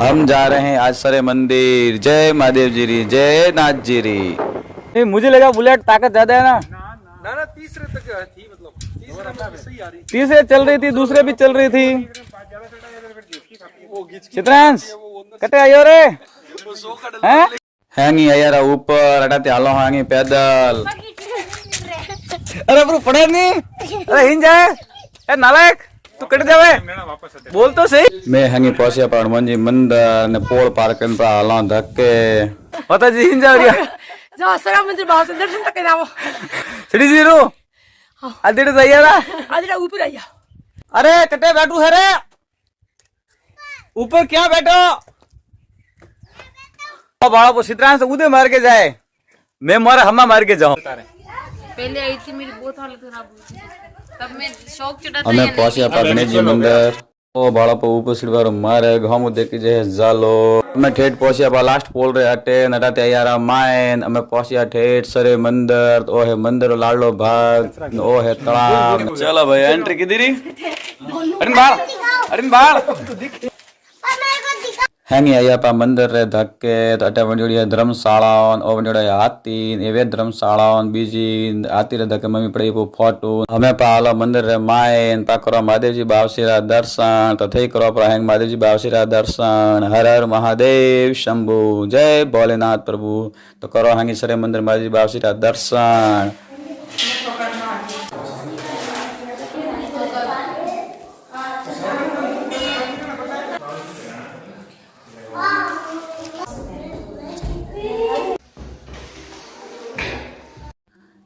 हम जा रहे हैं आज सरे मंदिर। जय महादेव जी री, जय नाथ जी री। नहीं, मुझे लगा बुलेट ताकत ज्यादा है ना। ना तीसरे तक थी, मतलब तीसरे में सही आ रही थी। तीसरे चल रही थी, दूसरे भी चल रही थी। चित्रांश कटे आयो रे हैं? हैंगी यार ऊपर अटाते हालो हैंगी पैदल। अरे ब्रो पड़े नहीं। अरे हिन जाए ए नालायक तू कट जावे बोल तो सही। मैं हैंगी पहुंचे पर हनुमान जी मंदिर ने पोल पार करने पर हालो धक्के पता जी हिन जा रहा जाओ सरा मंदिर बाहर से दर्शन तक जाओ। सीढ़ी जीरो आधे तैयार आधे ऊपर आइया। अरे कटे बैठू है रे ऊपर क्या बैठो बाड़ा को सितरान से उदे मार के जाए मैं मारा हमा मार के जाऊं। पहले आई थी मेरी बहुत हालत खराब हुई थी तब मैं शौक चढ़ा था। हमें पहुंचे गणेश जी मंदिर ओ बाड़ा पर ऊपर सीढ़ी मारे घाम देखी जे जालो। मैं ठेठ पहुंचे पर लास्ट पोल रे हटे नटाते यार मायन हमें पहुंचे ठेठ सरे मंदिर ओ है मंदिर लाडलो भाग ओ है तालाब। चलो भाई एंट्री किधर अरे बाल हैंगी आया पा मंदिर रे धक्के तो अटे वंजोड़ी है धर्मशाला और वंजोड़ा है हाथी एवे धर्मशाला बीजी हाथी रे धक्के मम्मी पड़ी को फोटो हमें पाला मंदिर रे मायन पा करो महादेव जी बावसीरा दर्शन तो थई करो पर हैंग महादेव जी बावसीरा दर्शन। हर हर महादेव शंभु जय भोलेनाथ प्रभु तो करो हैंगी सरे मंदिर महादेव जी बावसीरा दर्शन।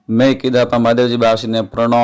मैं कीधा महादेव जी बावसी ने प्रणव